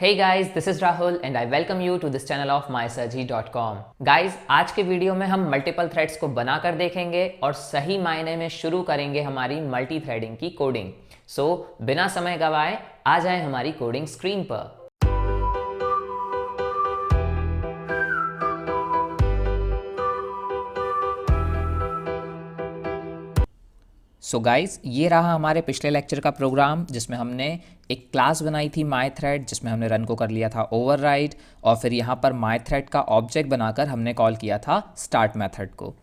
Hey guys, this is Rahul and I welcome you to this channel of mysurgery.com. Guys, आज के video में हम multiple threads को बनाकर देखेंगे और सही मायने में शुरू करेंगे हमारी मल्टी थ्रेडिंग की कोडिंग। सो बिना समय गवाए आ जाए हमारी कोडिंग स्क्रीन पर। सो गाइज़, ये रहा हमारे पिछले लेक्चर का प्रोग्राम जिसमें हमने एक क्लास बनाई थी मायथ्रेड, जिसमें हमने रन को कर लिया था ओवरराइड और फिर यहाँ पर मायथ्रेड का ऑब्जेक्ट बनाकर हमने कॉल किया था स्टार्ट मेथड को।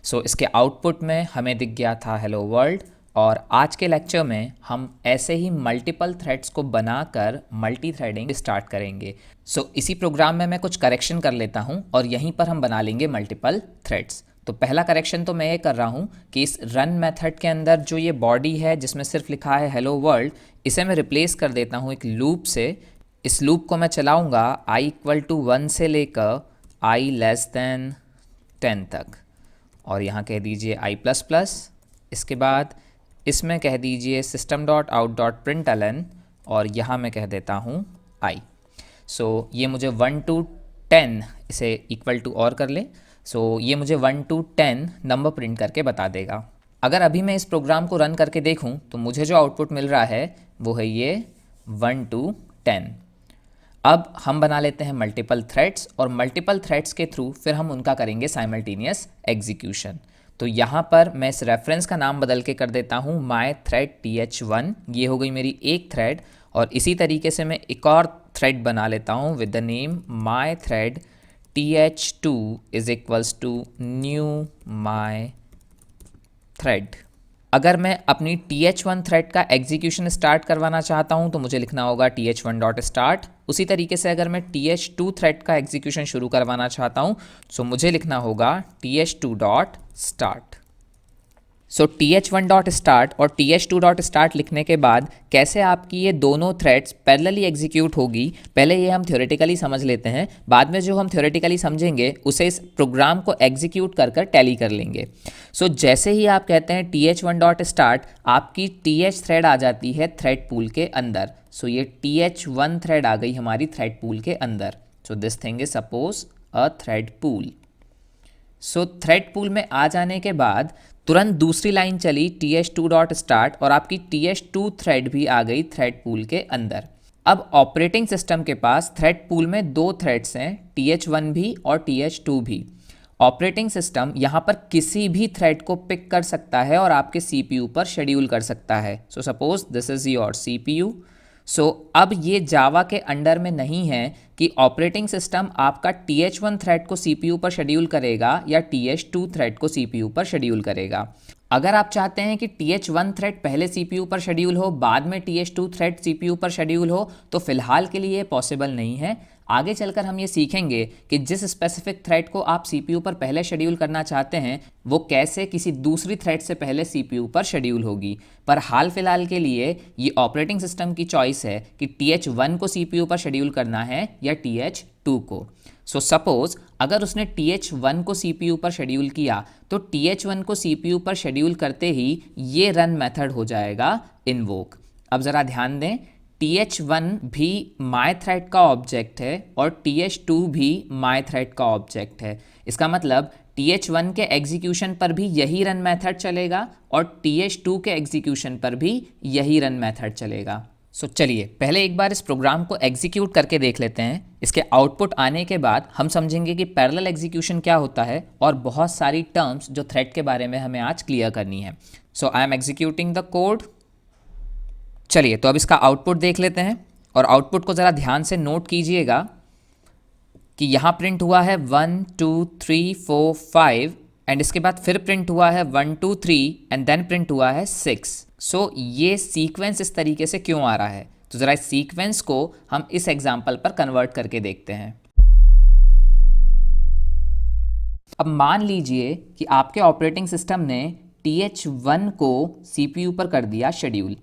सो इसके आउटपुट में हमें दिख गया था हेलो वर्ल्ड। और आज के लेक्चर में हम ऐसे ही मल्टीपल थ्रेड्स को बनाकर मल्टी थ्रेडिंग स्टार्ट करेंगे। सो इसी प्रोग्राम में मैं कुछ करेक्शन कर लेता हूँ और यहीं पर हम बना लेंगे मल्टीपल थ्रेड्स। तो पहला करेक्शन तो मैं ये कर रहा हूँ कि इस रन मेथड के अंदर जो ये बॉडी है जिसमें सिर्फ लिखा है हेलो वर्ल्ड, इसे मैं रिप्लेस कर देता हूँ एक लूप से। इस लूप को मैं चलाऊँगा i = 1 से लेकर i <10 तक और यहाँ कह दीजिए i++। इसके बाद इसमें कह दीजिए system.out.println और यहाँ मैं कह देता हूँ i। सो ये मुझे 1 to 10 इसे इक्वल टू और कर ले। सो ये मुझे 1 to 10 नंबर प्रिंट करके बता देगा। अगर अभी मैं इस प्रोग्राम को रन करके देखूं तो मुझे जो आउटपुट मिल रहा है वो है ये 1 to 10। अब हम बना लेते हैं मल्टीपल थ्रेड्स और मल्टीपल थ्रेड्स के थ्रू फिर हम उनका करेंगे साइमल्टेनियस एग्जीक्यूशन। तो यहाँ पर मैं इस रेफरेंस का नाम बदल के कर देता हूँ mythread th1। ये हो गई मेरी एक थ्रेड और इसी तरीके से मैं एक और थ्रेड बना लेता हूँ with the name mythread th2 = new mythread। अगर मैं अपनी th1 थ्रेड का एग्जीक्यूशन स्टार्ट करवाना चाहता हूं तो मुझे लिखना होगा th1.start। उसी तरीके से अगर मैं th2 थ्रेड का एग्जीक्यूशन शुरू करवाना चाहता हूं तो मुझे लिखना होगा th2.start। सो th1.start और th2.start लिखने के बाद कैसे आपकी ये दोनों थ्रेड्स पैरेलली एग्जीक्यूट होगी, पहले ये हम थ्योरेटिकली समझ लेते हैं। बाद में जो हम थ्योरेटिकली समझेंगे उसे इस प्रोग्राम को एग्जीक्यूट कर कर टैली कर लेंगे। सो जैसे ही आप कहते हैं th1.start, आपकी th थ्रेड आ जाती है थ्रेड पूल के अंदर। सो ये th1 थ्रेड आ गई हमारी थ्रेड पूल के अंदर। So this thing is suppose a thread pool. So thread pool में आ जाने के बाद तुरंत दूसरी लाइन चली th2.start और आपकी th2 थ्रेड भी आ गई थ्रेड पूल के अंदर। अब ऑपरेटिंग सिस्टम के पास थ्रेड पूल में दो थ्रेड्स हैं, th1 भी और th2 भी। ऑपरेटिंग सिस्टम यहाँ पर किसी भी थ्रेड को पिक कर सकता है और आपके CPU पर शेड्यूल कर सकता है। So suppose this is your CPU। सो अब ये जावा के अंडर में नहीं है कि ऑपरेटिंग सिस्टम आपका th1 थ्रेड को CPU पर शेड्यूल करेगा या th2 थ्रेड को CPU पर शेड्यूल करेगा। अगर आप चाहते हैं कि th1 थ्रेड पहले CPU पर शेड्यूल हो, बाद में th2 थ्रेड CPU पर शेड्यूल हो, तो फिलहाल के लिए पॉसिबल नहीं है। आगे चलकर हम ये सीखेंगे कि जिस स्पेसिफिक थ्रेड को आप CPU पर पहले शेड्यूल करना चाहते हैं वो कैसे किसी दूसरी थ्रेड से पहले CPU पर शेड्यूल होगी। पर हाल फिलहाल के लिए ये ऑपरेटिंग सिस्टम की चॉइस है कि th1 को CPU पर शेड्यूल करना है या th2 को। सो सपोज अगर उसने th1 को CPU पर शेड्यूल किया तो th1 को CPU पर शेड्यूल करते ही ये रन मेथड हो जाएगा इन्वोक। अब ज़रा ध्यान दें, th1 भी mythread का ऑब्जेक्ट है और th2 भी mythread का ऑब्जेक्ट है। इसका मतलब th1 के एग्जीक्यूशन पर भी यही रन मेथड चलेगा और th2 के एग्जीक्यूशन पर भी यही रन मेथड चलेगा। सो चलिए पहले एक बार इस प्रोग्राम को एग्जीक्यूट करके देख लेते हैं। इसके आउटपुट आने के बाद हम समझेंगे कि पैरेलल एग्जीक्यूशन क्या होता है और बहुत सारी टर्म्स जो थ्रेड के बारे में हमें आज क्लियर करनी है। So I am executing the code. चलिए तो अब इसका आउटपुट देख लेते हैं और आउटपुट को ज़रा ध्यान से नोट कीजिएगा कि यहाँ प्रिंट हुआ है 1 2 3 4 5 एंड इसके बाद फिर प्रिंट हुआ है 1 2 3 एंड देन प्रिंट हुआ है 6। सो ये सीक्वेंस इस तरीके से क्यों आ रहा है, तो ज़रा इस सीक्वेंस को हम इस एग्जाम्पल पर कन्वर्ट करके देखते हैं। अब मान लीजिए कि आपके ऑपरेटिंग सिस्टम ने th1 को CPU पर कर दिया शेड्यूल।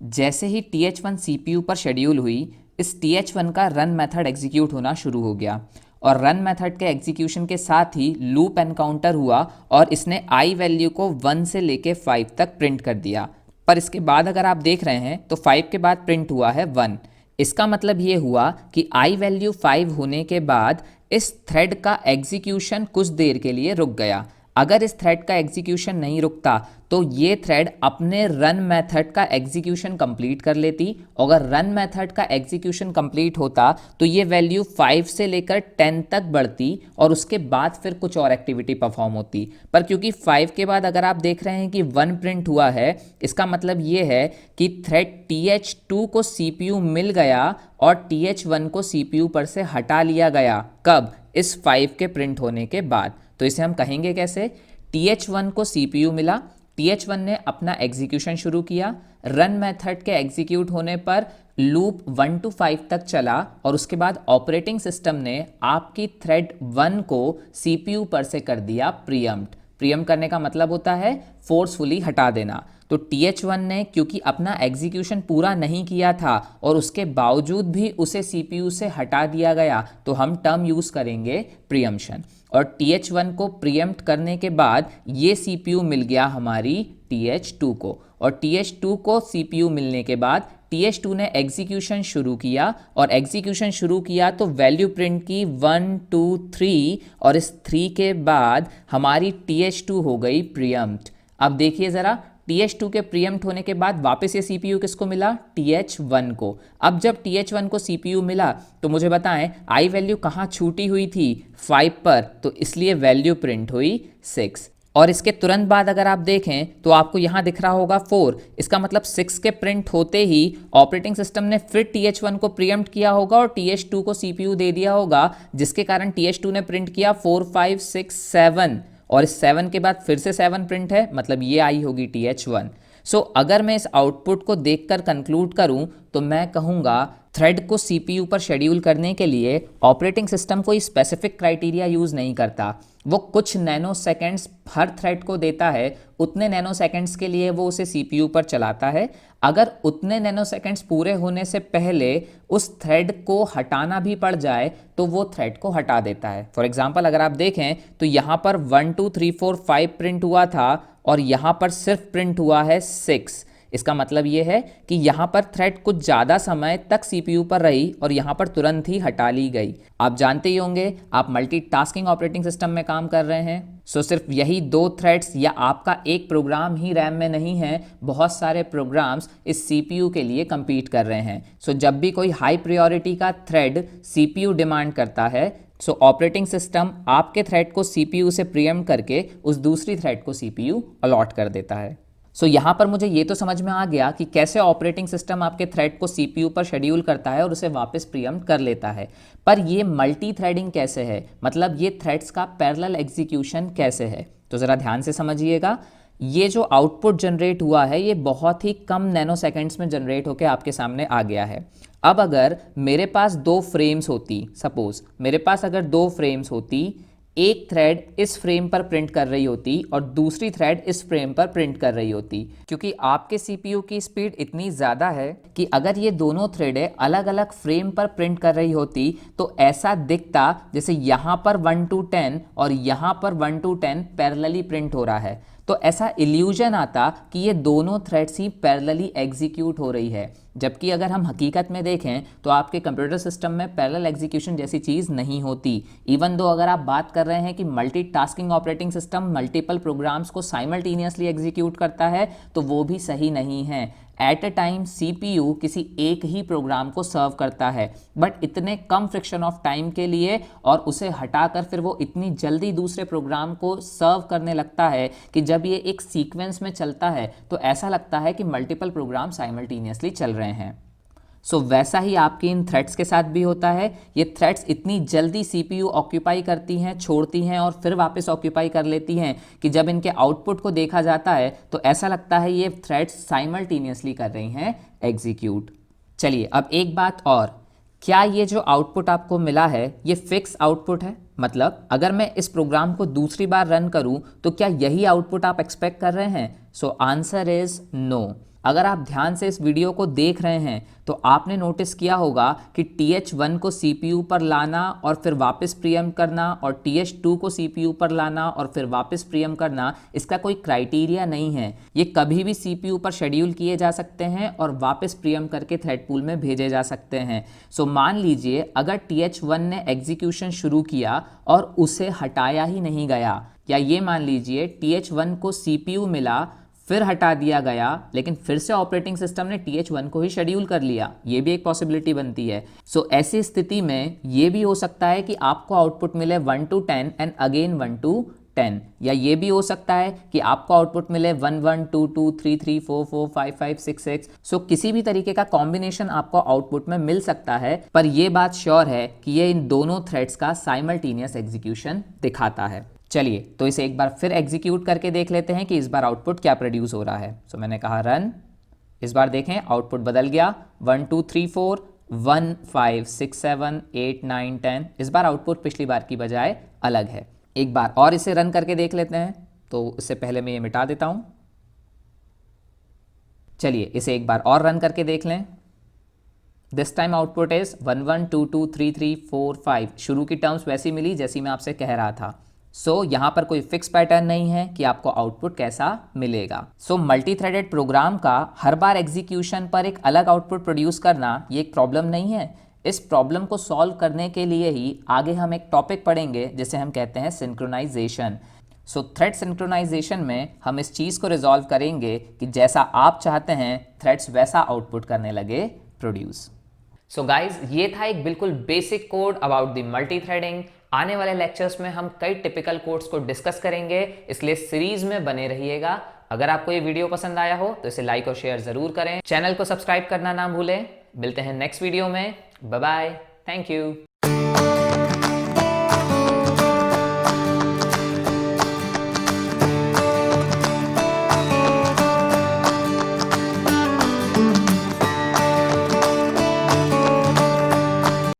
जैसे ही th1 CPU पर शेड्यूल हुई, इस th1 का रन मेथड एग्जीक्यूट होना शुरू हो गया और रन मेथड के एग्जीक्यूशन के साथ ही लूप एनकाउंटर हुआ और इसने i वैल्यू को 1 से लेके 5 तक प्रिंट कर दिया। पर इसके बाद अगर आप देख रहे हैं तो 5 के बाद प्रिंट हुआ है 1। इसका मतलब ये हुआ कि आई वैल्यू 5 होने के बाद इस थ्रेड का एग्जीक्यूशन कुछ देर के लिए रुक गया। अगर इस थ्रेड का एग्जीक्यूशन नहीं रुकता तो ये थ्रेड अपने रन मेथड का एग्जीक्यूशन कंप्लीट कर लेती। अगर रन मेथड का एग्जीक्यूशन कंप्लीट होता तो ये वैल्यू 5 से लेकर 10 तक बढ़ती और उसके बाद फिर कुछ और एक्टिविटी परफॉर्म होती। पर क्योंकि 5 के बाद अगर आप देख रहे हैं कि 1 प्रिंट हुआ है, इसका मतलब ये है कि थ्रेड TH2 को CPU मिल गया और TH1 को CPU पर से हटा लिया गया। कब? इस 5 के प्रिंट होने के बाद। तो इसे हम कहेंगे कैसे? TH1 को CPU मिला, TH1 ने अपना एग्जीक्यूशन शुरू किया, रन मेथड के एग्जीक्यूट होने पर लूप 1 to 5 तक चला और उसके बाद ऑपरेटिंग सिस्टम ने आपकी थ्रेड 1 को CPU पर से कर दिया प्रीएम्प्ट। प्रीएम्प्ट करने का मतलब होता है फोर्सफुली हटा देना। तो TH1 ने क्योंकि अपना एग्जीक्यूशन पूरा नहीं किया था और उसके बावजूद भी उसे CPU से हटा दिया गया, तो हम टर्म यूज़ करेंगे प्रीएम्प्शन। और TH1 को प्रीएम्प्ट करने के बाद ये CPU मिल गया हमारी TH2 को, और TH2 को CPU मिलने के बाद TH2 ने एग्जीक्यूशन शुरू किया, और एग्जीक्यूशन शुरू किया तो वैल्यू प्रिंट की 1 2 3, और इस 3 के बाद हमारी TH2 हो गई प्रीएम्प्ट। अब देखिए ज़रा, TH2 के प्रीएम्प्ट होने के बाद वापस ये CPU किसको मिला? TH1 को। अब जब TH1 को CPU मिला तो मुझे बताएं आई वैल्यू कहाँ छूटी हुई थी? 5 पर, तो इसलिए वैल्यू प्रिंट हुई 6। और इसके तुरंत बाद अगर आप देखें तो आपको यहाँ दिख रहा होगा 4। इसका मतलब 6 के प्रिंट होते ही ऑपरेटिंग सिस्टम ने फिर TH1 को प्रीएम्प्ट किया होगा और TH2 को CPU दे दिया होगा, जिसके कारण TH2 ने प्रिंट किया 4 5 6 7, और इस 7 के बाद फिर से 7 प्रिंट है, मतलब ये आई होगी TH1। सो अगर मैं इस आउटपुट को देखकर कंक्लूड करूं तो मैं कहूँगा थ्रेड को CPU पर शेड्यूल करने के लिए ऑपरेटिंग सिस्टम कोई स्पेसिफिक क्राइटेरिया यूज़ नहीं करता। वो कुछ नैनो सेकेंड्स हर थ्रेड को देता है, उतने नैनो सेकेंड्स के लिए वो उसे CPU पर चलाता है। अगर उतने नैनो सेकेंड्स पूरे होने से पहले उस थ्रेड को हटाना भी पड़ जाए तो वो थ्रेड को हटा देता है। फॉर एग्जांपल अगर आप देखें तो यहाँ पर 1 2 3 4 5 प्रिंट हुआ था और यहाँ पर सिर्फ प्रिंट हुआ है 6। इसका मतलब ये है कि यहाँ पर थ्रेड कुछ ज़्यादा समय तक CPU पर रही और यहाँ पर तुरंत ही हटा ली गई। आप जानते ही होंगे, आप मल्टीटास्किंग ऑपरेटिंग सिस्टम में काम कर रहे हैं, सो सिर्फ यही 2 थ्रेड्स या आपका एक प्रोग्राम ही रैम में नहीं है, बहुत सारे प्रोग्राम्स इस CPU के लिए compete कर रहे हैं। सो जब भी कोई हाई प्रायोरिटी का थ्रेड CPU डिमांड करता है, सो ऑपरेटिंग सिस्टम आपके थ्रेड को CPU से प्रीएम्प्ट करके उस दूसरी थ्रेड को CPU अलॉट कर देता है। सो यहाँ पर मुझे ये तो समझ में आ गया कि कैसे ऑपरेटिंग सिस्टम आपके थ्रेड को CPU पर शेड्यूल करता है और उसे वापस प्रीएम्प्ट कर लेता है। पर ये मल्टी थ्रेडिंग कैसे है, मतलब ये थ्रेड्स का पैरेलल एग्जीक्यूशन कैसे है? तो ज़रा ध्यान से समझिएगा। ये जो आउटपुट जनरेट हुआ है ये बहुत ही कम नैनो सेकेंड्स में जनरेट होकर आपके सामने आ गया है। अब अगर मेरे पास 2 फ्रेम्स होती, सपोज मेरे पास अगर 2 फ्रेम्स होती, एक थ्रेड इस फ्रेम पर प्रिंट कर रही होती और दूसरी थ्रेड इस फ्रेम पर प्रिंट कर रही होती, क्योंकि आपके CPU की स्पीड इतनी ज़्यादा है कि अगर ये दोनों थ्रेडें अलग अलग फ्रेम पर प्रिंट कर रही होती तो ऐसा दिखता जैसे यहाँ पर 1 to 10 और यहाँ पर 1 to 10 पैरेलली प्रिंट हो रहा है। तो ऐसा इल्यूजन आता कि ये दोनों थ्रेड्स ही पैरेलली एग्जीक्यूट हो रही है, जबकि अगर हम हकीकत में देखें तो आपके कंप्यूटर सिस्टम में पैरेलल एग्जीक्यूशन जैसी चीज़ नहीं होती। इवन दो अगर आप बात कर रहे हैं कि multitasking operating system multiple programs को साइमल्टेनियसली एग्जीक्यूट करता है, तो वो भी सही नहीं है। एट अ टाइम CPU किसी एक ही प्रोग्राम को सर्व करता है, बट इतने कम फ्रिक्शन ऑफ टाइम के लिए, और उसे हटाकर फिर वो इतनी जल्दी दूसरे प्रोग्राम को सर्व करने लगता है कि जब ये एक सीक्वेंस में चलता है तो ऐसा लगता है कि मल्टीपल प्रोग्राम साइमल्टेनियसली चल रहे हैं। सो वैसा ही आपके इन थ्रेड्स के साथ भी होता है। ये थ्रेड्स इतनी जल्दी CPU ऑक्यूपाई करती हैं, छोड़ती हैं और फिर वापस ऑक्यूपाई कर लेती हैं कि जब इनके आउटपुट को देखा जाता है तो ऐसा लगता है ये थ्रेड्स साइमल्टेनियसली कर रही हैं एग्जीक्यूट। चलिए अब एक बात और, क्या ये जो आउटपुट आपको मिला है ये फिक्स आउटपुट है? मतलब अगर मैं इस प्रोग्राम को दूसरी बार रन करूं तो क्या यही आउटपुट आप एक्सपेक्ट कर रहे हैं? So answer is no. अगर आप ध्यान से इस वीडियो को देख रहे हैं तो आपने नोटिस किया होगा कि TH1 को CPU पर लाना और फिर वापस प्रीएम्प्ट करना और TH2 को CPU पर लाना और फिर वापस प्रीएम्प्ट करना, इसका कोई क्राइटेरिया नहीं है। ये कभी भी CPU पर शेड्यूल किए जा सकते हैं और वापस प्रीएम्प्ट करके थ्रेड पूल में भेजे जा सकते हैं। सो मान लीजिए अगर TH1 ने एग्जीक्यूशन शुरू किया और उसे हटाया ही नहीं गया, या ये मान लीजिए TH1 को CPU मिला फिर हटा दिया गया, लेकिन फिर से ऑपरेटिंग सिस्टम ने TH1 को ही शेड्यूल कर लिया, ये भी एक पॉसिबिलिटी बनती है। सो ऐसी स्थिति में ये भी हो सकता है कि आपको आउटपुट मिले 1 to 10 एंड अगेन 1 to 10, या ये भी हो सकता है कि आपको आउटपुट मिले 1 1 2 2 3 3 4 4 5 5 6 6। सो किसी भी तरीके का कॉम्बिनेशन आपको आउटपुट में मिल सकता है, पर ये बात श्योर है कि ये इन दोनों थ्रेड्स का साइमल्टेनियस एग्जीक्यूशन दिखाता है। चलिए तो इसे एक बार फिर एग्जीक्यूट करके देख लेते हैं कि इस बार आउटपुट क्या प्रोड्यूस हो रहा है। सो मैंने कहा रन, इस बार देखें आउटपुट बदल गया 1 2 3 4 1 5 6 7 8 9 10। इस बार आउटपुट पिछली बार की बजाय अलग है। एक बार और इसे रन करके देख लेते हैं, तो इससे पहले मैं ये मिटा देता हूं। चलिए इसे एक बार और रन करके देख लें। This time output is 1 1 2 2 3 3 4 5। शुरू की टर्म्स वैसी मिली जैसी मैं आपसे कह रहा था। यहाँ पर कोई फिक्स पैटर्न नहीं है कि आपको आउटपुट कैसा मिलेगा। मल्टी थ्रेडेड प्रोग्राम का हर बार एग्जीक्यूशन पर एक अलग आउटपुट प्रोड्यूस करना ये एक प्रॉब्लम नहीं है। इस प्रॉब्लम को सॉल्व करने के लिए ही आगे हम एक टॉपिक पढ़ेंगे जिसे हम कहते हैं सिंक्रोनाइजेशन। थ्रेड सिंक्रोनाइजेशन में हम इस चीज़ को रिजॉल्व करेंगे कि जैसा आप चाहते हैं थ्रेड्स वैसा आउटपुट करने लगे प्रोड्यूस। गाइज ये था एक बिल्कुल basic code about the multi threading. आने वाले लेक्चर्स में हम कई टिपिकल कोड्स को डिस्कस करेंगे, इसलिए सीरीज में बने रहिएगा। अगर आपको ये वीडियो पसंद आया हो तो इसे लाइक और शेयर जरूर करें। चैनल को सब्सक्राइब करना ना भूलें। मिलते हैं नेक्स्ट वीडियो में। Bye bye, thank you.